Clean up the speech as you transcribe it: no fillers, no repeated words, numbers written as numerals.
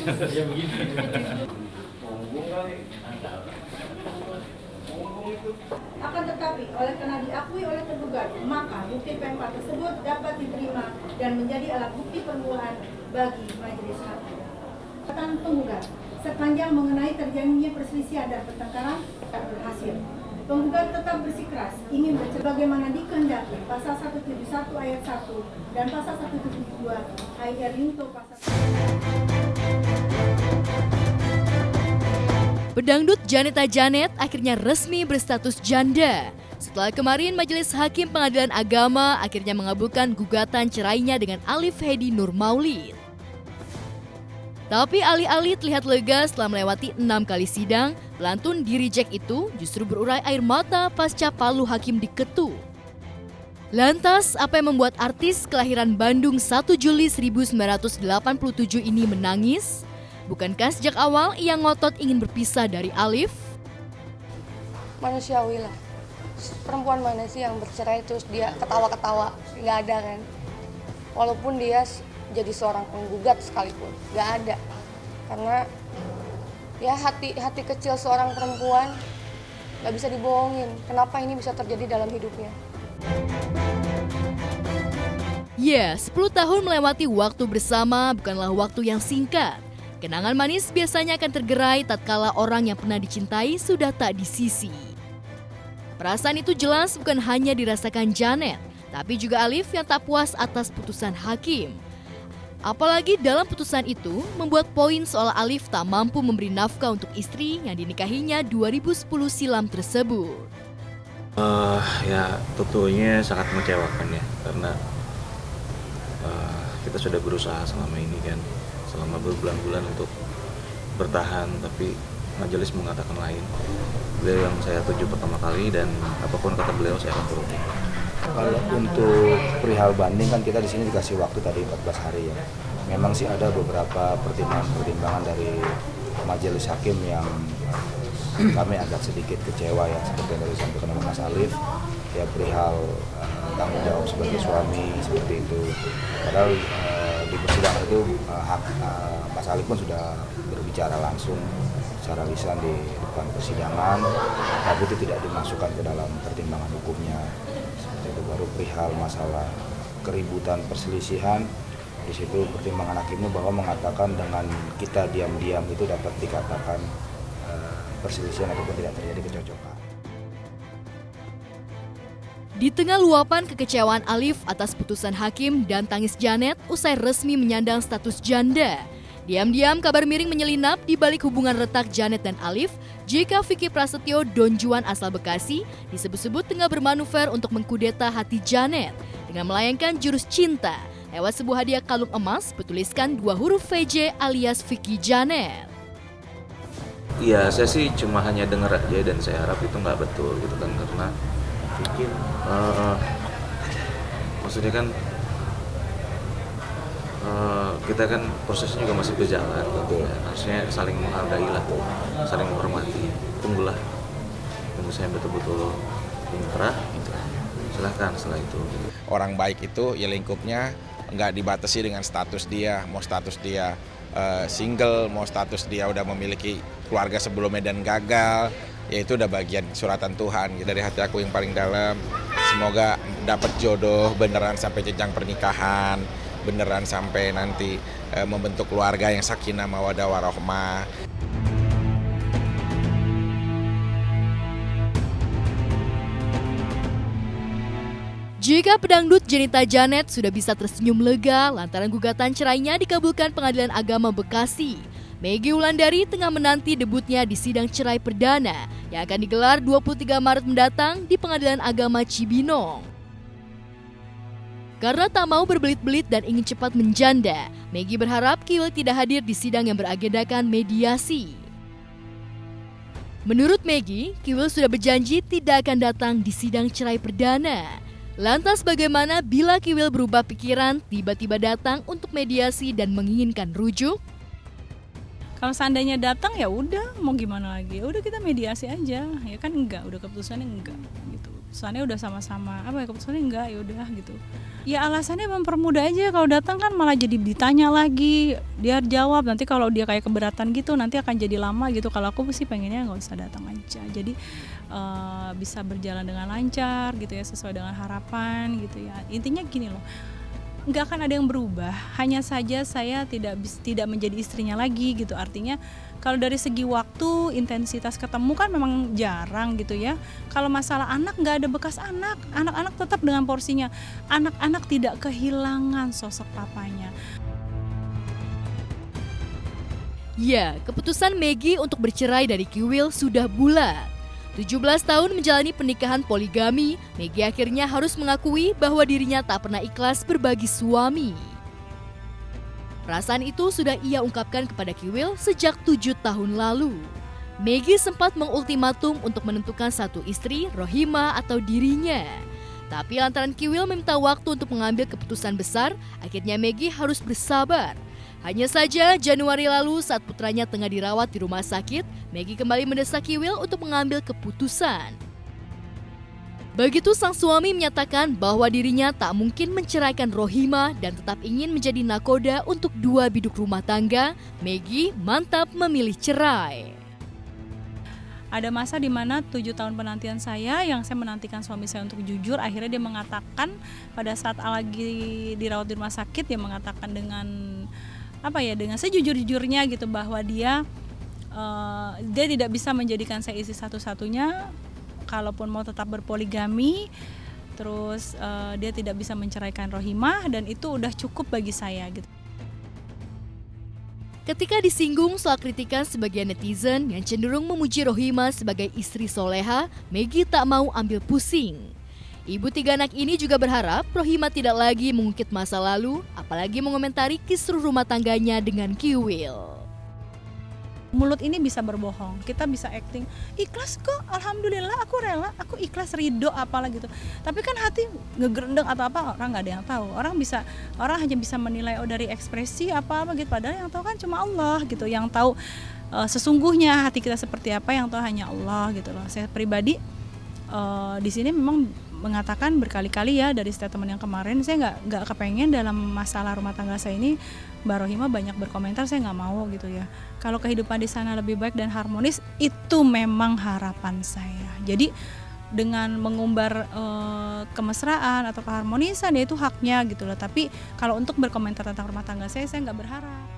Ya begini. Akan tetapi, oleh karena diakui oleh tergugat, maka bukti P4 tersebut dapat diterima dan menjadi alat bukti permulaan bagi majelis hakim. Catatan penggugat, sepanjang mengenai terjadinya perselisihan dan pertengkaran tak berhasil. Penggugat tetap bersikeras ingin bagaimana dikehendaki pasal 171 ayat 1 dan pasal 172 AIR Yunto pasal. Pedangdut Janeta Janet akhirnya resmi berstatus janda. Setelah kemarin Majelis Hakim Pengadilan Agama akhirnya mengabulkan gugatan cerainya dengan Alif Hedi Nur Maulid. Tapi alih-alih terlihat lega setelah melewati 6 kali sidang, pelantun di reject itu justru berurai air mata pasca palu hakim diketuk. Lantas, apa yang membuat artis kelahiran Bandung 1 Juli 1987 ini menangis? Bukankah sejak awal ia ngotot ingin berpisah dari Alif? Manusiawi lah. Perempuan mana sih yang bercerai terus dia ketawa-ketawa? Nggak ada kan? Walaupun dia jadi seorang penggugat sekalipun, nggak ada. Karena ya hati kecil seorang perempuan nggak bisa dibohongin. Kenapa ini bisa terjadi dalam hidupnya? Ya, 10 tahun melewati waktu bersama bukanlah waktu yang singkat. Kenangan manis biasanya akan tergerai tatkala orang yang pernah dicintai sudah tak di sisi. Perasaan itu jelas bukan hanya dirasakan Janet, tapi juga Alif yang tak puas atas putusan hakim. Apalagi dalam putusan itu membuat poin soal Alif tak mampu memberi nafkah untuk istri yang dinikahinya 2010 silam tersebut. Ya tentunya sangat mengecewakan ya, karena kita sudah berusaha selama ini kan, selama berbulan-bulan untuk bertahan, tapi majelis mengatakan lain. Beliau yang saya tuju pertama kali dan apapun kata beliau saya akan turuti. Kalau untuk perihal banding kan kita di sini dikasih waktu tadi 14 hari ya. Memang sih ada beberapa pertimbangan dari majelis hakim yang kami agak sedikit kecewa ya, seperti yang tadi disampaikan oleh Mas Alif ya, perihal tanggung jawab sebagai suami seperti itu. Padahal di persidangan itu Mas Alif pun sudah berbicara langsung secara lisan di depan persidangan, tapi itu tidak dimasukkan ke dalam pertimbangan hukumnya. Seperti itu. Baru perihal masalah keributan perselisihan, di situ pertimbangan hakimnya bahwa mengatakan dengan kita diam-diam itu dapat dikatakan perselisihan ataupun tidak terjadi kecocokan. Di tengah luapan kekecewaan Alif atas putusan hakim dan tangis Janet usai resmi menyandang status janda, diam-diam kabar miring menyelinap di balik hubungan retak Janet dan Alif jika Vicky Prasetyo Don Juan asal Bekasi disebut-sebut tengah bermanuver untuk mengkudeta hati Janet dengan melayangkan jurus cinta lewat sebuah hadiah kalung emas bertuliskan 2 huruf VJ alias Vicky Janet. Iya, saya sih cuma hanya dengar aja dan saya harap itu nggak betul gitu kan, karena Vicky maksudnya kan kita kan prosesnya juga masih berjalan gitu ya. Harusnya saling menghargai lah, saling menghormati. Tunggu saya betul-betul inkrah gitu. Silahkan setelah itu. Orang baik itu ya lingkupnya nggak dibatasi dengan status dia, mau status dia single, mau status dia udah memiliki keluarga sebelumnya dan gagal, ya itu udah bagian suratan Tuhan. Dari hati aku yang paling dalam, semoga dapat jodoh beneran sampai jenjang pernikahan, beneran sampai nanti membentuk keluarga yang sakinah mawaddah warahmah. Jika pedangdut Janeta Janet sudah bisa tersenyum lega lantaran gugatan cerainya dikabulkan Pengadilan Agama Bekasi, Maggie Wulandari tengah menanti debutnya di sidang cerai perdana yang akan digelar 23 Maret mendatang di Pengadilan Agama Cibinong. Karena tak mau berbelit-belit dan ingin cepat menjanda, Maggie berharap Kiwil tidak hadir di sidang yang beragendakan mediasi. Menurut Maggie, Kiwil sudah berjanji tidak akan datang di sidang cerai perdana. Lantas bagaimana bila Kiwil berubah pikiran, tiba-tiba datang untuk mediasi dan menginginkan rujuk? Kalau seandainya datang ya udah, mau gimana lagi? Ya udah kita mediasi aja. Ya kan enggak, udah keputusannya enggak gitu. keputusannya udah sama-sama keputusannya enggak, ya udah gitu. Ya alasannya mempermudah aja, kalau datang kan malah jadi ditanya lagi, dia jawab, nanti kalau dia kayak keberatan gitu nanti akan jadi lama gitu. Kalau aku sih pengennya nggak usah datang aja, jadi bisa berjalan dengan lancar gitu ya, sesuai dengan harapan gitu ya. Intinya gini loh, nggak akan ada yang berubah, hanya saja saya tidak menjadi istrinya lagi gitu. Artinya kalau dari segi waktu, intensitas ketemu kan memang jarang gitu ya. Kalau masalah anak, nggak ada bekas anak-anak tetap dengan porsinya. Anak-anak tidak kehilangan sosok papanya. Ya, keputusan Maggie untuk bercerai dari Kiwil sudah bulat. 17 tahun menjalani pernikahan poligami, Maggie akhirnya harus mengakui bahwa dirinya tak pernah ikhlas berbagi suami. Perasaan itu sudah ia ungkapkan kepada Kiwil sejak 7 tahun lalu. Maggie sempat mengultimatum untuk menentukan satu istri, Rohima atau dirinya. Tapi lantaran Kiwil meminta waktu untuk mengambil keputusan besar, akhirnya Maggie harus bersabar. Hanya saja Januari lalu saat putranya tengah dirawat di rumah sakit, Maggie kembali mendesak Kiwil untuk mengambil keputusan. Begitu sang suami menyatakan bahwa dirinya tak mungkin menceraikan Rohima dan tetap ingin menjadi nakoda untuk 2 biduk rumah tangga, Maggie mantap memilih cerai. Ada masa di mana 7 tahun penantian saya, yang saya menantikan suami saya untuk jujur, akhirnya dia mengatakan pada saat lagi dirawat di rumah sakit, dia mengatakan dengan dengan sejujur-jujurnya gitu, bahwa dia tidak bisa menjadikan saya istri satu-satunya. Kalaupun mau tetap berpoligami, terus dia tidak bisa menceraikan Rohimah, dan itu udah cukup bagi saya gitu. Ketika disinggung soal kritikan sebagian netizen yang cenderung memuji Rohima sebagai istri soleha, Maggie tak mau ambil pusing. Ibu 3 anak ini juga berharap Rohima tidak lagi mengungkit masa lalu, apalagi mengomentari kisruh rumah tangganya dengan Kiwil. Mulut ini bisa berbohong, kita bisa acting ikhlas kok, alhamdulillah aku rela, aku ikhlas, ridho apalah gitu. Tapi kan hati ngegerendeng atau apa, orang nggak ada yang tahu. Orang hanya bisa menilai dari ekspresi apa gitu. Padahal yang tahu kan cuma Allah gitu, yang tahu sesungguhnya hati kita seperti apa, yang tahu hanya Allah gitu loh. Saya pribadi di sini memang mengatakan berkali-kali ya, dari statement yang kemarin, saya nggak kepengen dalam masalah rumah tangga saya ini Mbak Rohima banyak berkomentar, saya nggak mau gitu ya. Kalau kehidupan di sana lebih baik dan harmonis, itu memang harapan saya. Jadi dengan mengumbar kemesraan atau keharmonisan, ya itu haknya gitu loh. Tapi kalau untuk berkomentar tentang rumah tangga saya nggak berharap.